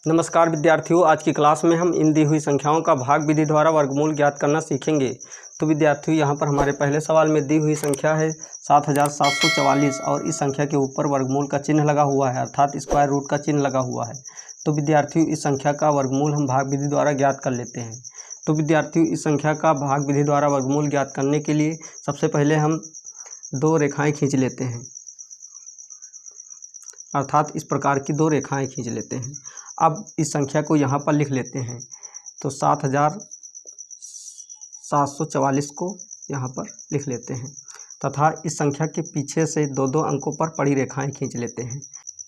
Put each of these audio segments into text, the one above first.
नमस्कार विद्यार्थियों, आज की क्लास में हम इन दी हुई संख्याओं का भाग विधि द्वारा वर्गमूल ज्ञात करना सीखेंगे। तो विद्यार्थियों, यहाँ पर हमारे पहले सवाल में दी हुई संख्या है 7744 और इस संख्या के ऊपर वर्गमूल का चिन्ह लगा हुआ है, अर्थात स्क्वायर रूट का चिन्ह लगा हुआ है। तो विद्यार्थियों, इस संख्या का वर्गमूल हम भाग विधि द्वारा ज्ञात कर लेते हैं। तो विद्यार्थियों, इस संख्या का भाग विधि द्वारा वर्गमूल ज्ञात करने के लिए सबसे पहले हम दो रेखाएँ खींच लेते हैं, अर्थात इस प्रकार की दो रेखाएँ खींच लेते हैं। अब इस संख्या को यहाँ पर लिख लेते हैं। तो 7744 को यहाँ पर लिख लेते हैं तथा इस संख्या के पीछे से दो दो अंकों पर पड़ी रेखाएं खींच लेते हैं।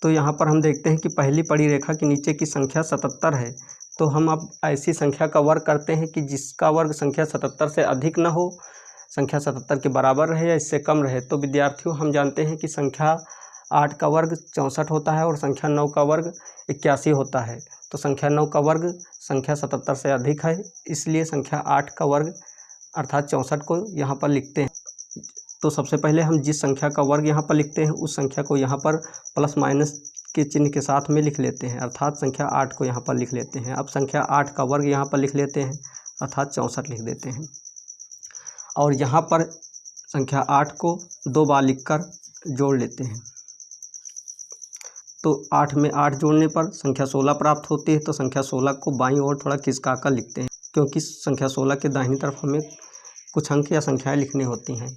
तो यहाँ पर हम देखते हैं कि पहली पड़ी रेखा के नीचे की संख्या 77 है। तो हम अब ऐसी संख्या का वर्ग करते हैं कि जिसका वर्ग संख्या 77 से अधिक न हो, संख्या 77 के बराबर रहे या इससे कम रहे। तो विद्यार्थियों, हम जानते हैं कि संख्या 8 का वर्ग 64 होता है और संख्या 9 का वर्ग 81 होता है। तो संख्या 9 का वर्ग संख्या 77 से अधिक है, इसलिए संख्या 8 का वर्ग अर्थात 64 को यहाँ पर लिखते हैं। तो सबसे पहले हम जिस संख्या का वर्ग यहाँ पर लिखते हैं उस संख्या को यहाँ पर प्लस माइनस के चिन्ह के साथ में लिख लेते हैं, अर्थात संख्या 8 को यहाँ पर लिख लेते हैं। अब संख्या 8 का वर्ग यहाँ पर लिख लेते हैं, अर्थात 64 लिख देते हैं। और यहाँ पर संख्या 8 को दो बार लिखकर जोड़ लेते हैं। तो 8 में 8 जोड़ने पर संख्या 16 प्राप्त होती है। तो संख्या 16 को बाईं ओर थोड़ा खिसका कर लिखते हैं, क्योंकि संख्या 16 के दाहिनी तरफ हमें कुछ अंक या संख्याएं लिखनी होती हैं।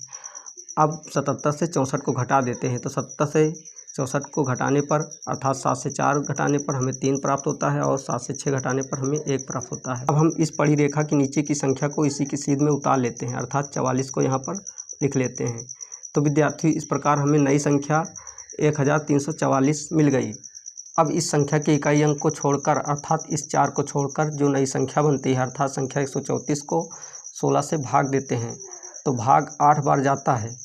अब 77 से 64 को घटा देते हैं। तो 77 से 64 को घटाने पर अर्थात 7 से 4 घटाने पर हमें 3 प्राप्त होता है और 7 से 6 घटाने पर हमें 1 प्राप्त होता है। अब हम इस पड़ी रेखा के नीचे की संख्या को इसी की सीध में उतार लेते हैं, अर्थात 44 को यहाँ पर लिख लेते हैं। तो विद्यार्थी, इस प्रकार हमें नई संख्या 1344 मिल गई। अब इस संख्या के इकाई अंक को छोड़कर अर्थात इस 4 को छोड़कर जो नई संख्या बनती है अर्थात संख्या 134 को 16 से भाग देते हैं। तो भाग 8 बार जाता है,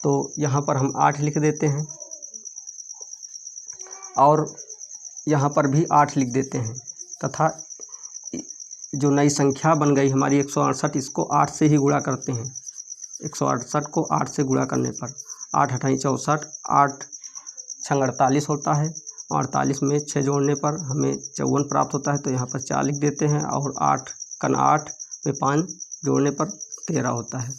तो यहाँ पर हम 8 लिख देते हैं और यहाँ पर भी 8 लिख देते हैं तथा जो नई संख्या बन गई हमारी 168, इसको 8 से ही गुणा करते हैं। 168 को 8 से गुणा करने पर 8 × 64, 8 × 48 होता है। 48 में 6 जोड़ने पर हमें 54 प्राप्त होता है। तो यहाँ पर 4 लिख देते हैं और 8 × 8 में 5 जोड़ने पर 13 होता है।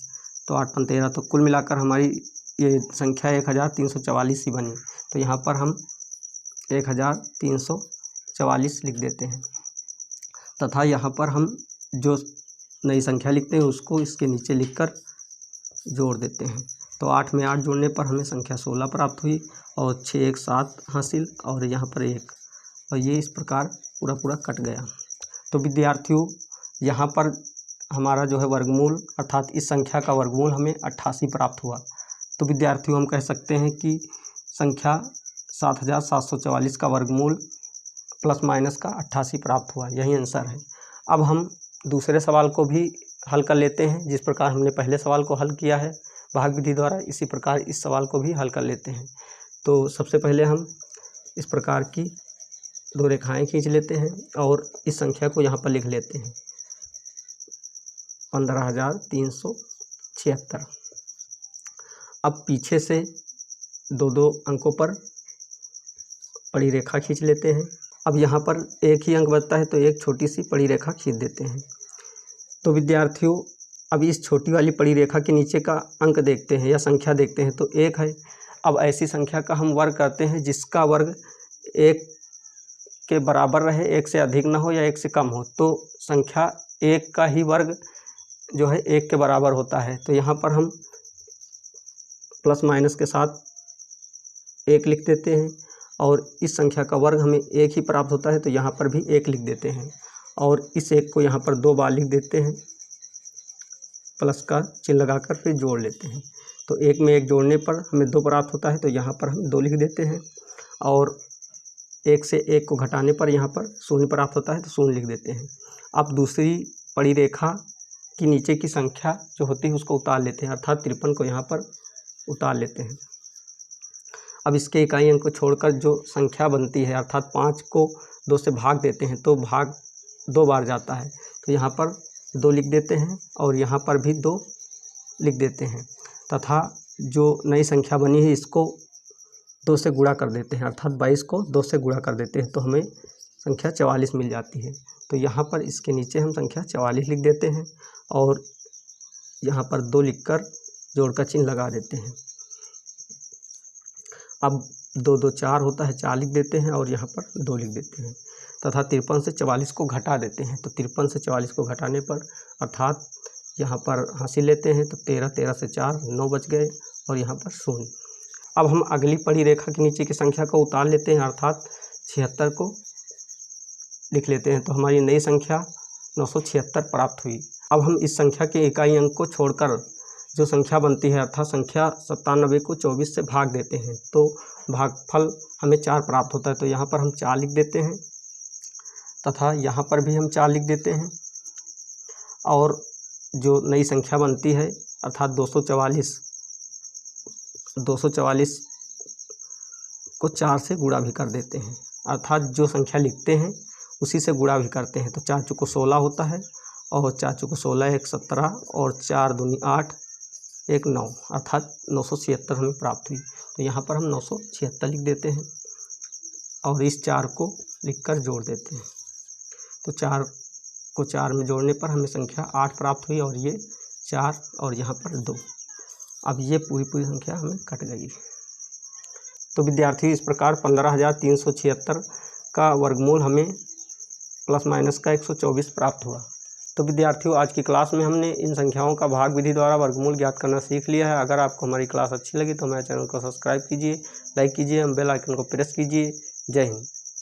तो 8 × 5 = 13। तो कुल मिलाकर हमारी ये संख्या 1344 ही बनी। तो यहाँ पर हम 1344 लिख देते हैं तथा यहाँ पर हम जो नई संख्या लिखते हैं उसको इसके नीचे लिखकर जोड़ देते हैं। तो 8 में 8 जोड़ने पर हमें संख्या 16 प्राप्त हुई और 6 × 1 = 7 हासिल और यहाँ पर 1, और ये इस प्रकार पूरा कट गया। तो विद्यार्थियों, यहाँ पर हमारा जो है वर्गमूल अर्थात इस संख्या का वर्गमूल हमें 88 प्राप्त हुआ। तो विद्यार्थियों, हम कह सकते हैं कि संख्या 7744 का वर्गमूल प्लस माइनस का 88 प्राप्त हुआ, यही आंसर है। अब हम दूसरे सवाल को भी हल कर लेते हैं। जिस प्रकार हमने पहले सवाल को हल किया है भाग विधि द्वारा, इसी प्रकार इस सवाल को भी हल कर लेते हैं। तो सबसे पहले हम इस प्रकार की दो रेखाएं खींच लेते हैं और इस संख्या को यहाँ पर लिख लेते हैं, 15376। अब पीछे से दो दो अंकों पर पड़ी रेखा खींच लेते हैं। अब यहाँ पर एक ही अंक बचता है तो एक छोटी सी पड़ी रेखा खींच देते हैं। तो विद्यार्थियों, अब इस छोटी वाली पड़ी रेखा के नीचे का अंक देखते हैं या संख्या देखते हैं तो 1 है। अब ऐसी संख्या का हम वर्ग करते हैं जिसका वर्ग 1 के बराबर रहे, 1 से अधिक ना हो या 1 से कम हो। तो संख्या 1 का ही वर्ग जो है 1 के बराबर होता है। तो यहाँ पर हम प्लस माइनस के साथ 1 लिख देते हैं और इस संख्या का वर्ग हमें 1 ही प्राप्त होता है। तो यहाँ पर भी 1 लिख देते हैं और इस 1 को यहाँ पर 2 बार लिख देते हैं, प्लस का चिन्ह लगाकर फिर जोड़ लेते हैं। तो 1 में 1 जोड़ने पर हमें 2 प्राप्त होता है। तो यहाँ पर हम 2 लिख देते हैं और 1 से 1 को घटाने पर यहाँ पर 0 प्राप्त होता है, तो 0 लिख देते हैं। अब दूसरी पड़ी रेखा की नीचे की संख्या जो होती है उसको उतार लेते हैं, अर्थात 53 को यहाँ पर उतार लेते हैं। अब इसके इकाई अंक को छोड़कर जो संख्या बनती है अर्थात 5 को 2 से भाग देते हैं तो भाग 2 बार जाता है। तो यहाँ पर 2 लिख देते हैं और यहाँ पर भी 2 लिख देते हैं तथा जो नई संख्या बनी है इसको 2 से गुणा कर देते हैं, अर्थात 22 को 2 से गुणा कर देते हैं। तो हमें संख्या 44 मिल जाती है। तो यहाँ पर इसके नीचे हम संख्या 44 लिख देते हैं और यहाँ पर 2 लिखकर जोड़ का चिन्ह लगा देते हैं। अब 2 2 4 होता है, 4 लिख देते हैं और यहाँ पर 2 लिख देते हैं तथा 53 से 44 को घटा देते हैं। तो 53 से 44 को घटाने पर अर्थात यहाँ पर हासिल लेते हैं तो 13 13 से 4 9 बच गए और यहाँ पर 0। अब हम अगली पड़ी रेखा के नीचे की संख्या को उतार लेते हैं अर्थात 76 को लिख लेते हैं। तो हमारी नई संख्या 976 प्राप्त हुई। अब हम इस संख्या के इकाई अंक को छोड़कर जो संख्या बनती है अर्थात संख्या 97 को 24 से भाग देते हैं तो भागफल हमें 4 प्राप्त होता है। तो यहाँ पर हम 4 लिख देते हैं तथा यहाँ पर भी हम 4 लिख देते हैं और जो नई संख्या बनती है अर्थात 244 को 4 से गुणा भी कर देते हैं अर्थात जो संख्या लिखते हैं उसी से गुणा भी करते हैं। तो 4 चौको 16 होता है और 4 चौको 16 1 17 और 4 दूनी 8 1 9 अर्थात 976 हमें प्राप्त हुई। तो यहाँ पर हम 976 लिख देते हैं और इस 4 को लिखकर जोड़ देते हैं। तो 4 को 4 में जोड़ने पर हमें संख्या 8 प्राप्त हुई और ये 4 और यहाँ पर 2। अब ये पूरी संख्या हमें कट गई। तो विद्यार्थी इस प्रकार 15,376 का वर्गमूल हमें प्लस माइनस का 124 प्राप्त हुआ। तो विद्यार्थियों आज की क्लास में हमने इन संख्याओं का भाग विधि द्वारा वर्गमूल ज्ञात करना सीख लिया है। अगर आपको हमारी क्लास अच्छी लगी तो हमारे चैनल को सब्सक्राइब कीजिए, लाइक कीजिए, बेल आइकन को प्रेस कीजिए। जय हिंद।